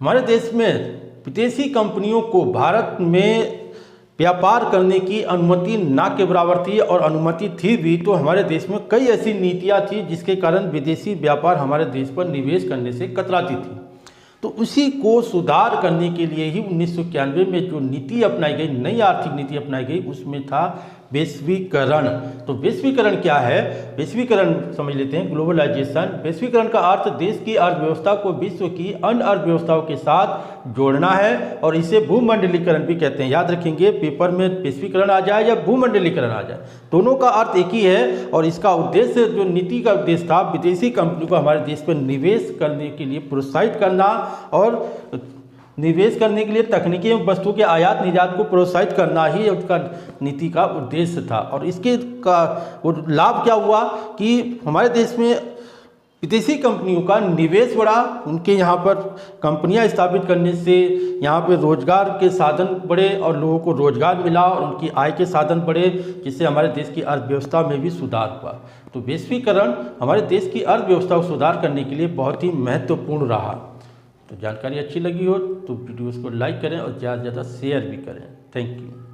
हमारे देश में विदेशी कंपनियों को भारत में व्यापार करने की अनुमति ना के बराबर थी, और अनुमति थी भी तो हमारे देश में कई ऐसी नीतियां थी जिसके कारण विदेशी व्यापार हमारे देश पर निवेश करने से कतराती थी। तो उसी को सुधार करने के लिए ही 1991 में जो नीति अपनाई गई, नई आर्थिक नीति अपनाई गई, उसमें था वैश्वीकरण। तो वैश्वीकरण क्या है? वैश्वीकरण समझ लेते हैं, ग्लोबलाइजेशन। वैश्वीकरण का अर्थ देश की अर्थव्यवस्था को विश्व की अन्य अर्थव्यवस्थाओं के साथ जोड़ना है, और इसे भूमंडलीकरण भी कहते हैं। याद रखेंगे, पेपर में वैश्वीकरण आ जाए या भूमंडलीकरण आ जाए, दोनों का अर्थ एक ही है। और इसका उद्देश्य, जो नीति का उद्देश्य था, विदेशी कंपनी को हमारे देश पर निवेश करने के लिए प्रोत्साहित करना, और निवेश करने के लिए तकनीकी वस्तुओं के आयात निर्यात को प्रोत्साहित करना ही उसका नीति का उद्देश्य था। और इसके का लाभ क्या हुआ कि हमारे देश में विदेशी कंपनियों का निवेश बढ़ा, उनके यहाँ पर कंपनियां स्थापित करने से यहाँ पे रोजगार के साधन बढ़े और लोगों को रोजगार मिला और उनकी आय के साधन बढ़े, जिससे हमारे देश की अर्थव्यवस्था में भी सुधार हुआ। तो वैश्वीकरण हमारे देश की अर्थव्यवस्था को सुधार करने के लिए बहुत ही महत्वपूर्ण रहा। तो जानकारी अच्छी लगी हो तो वीडियोस को लाइक करें और ज़्यादा से ज़्यादा शेयर भी करें। Thank you.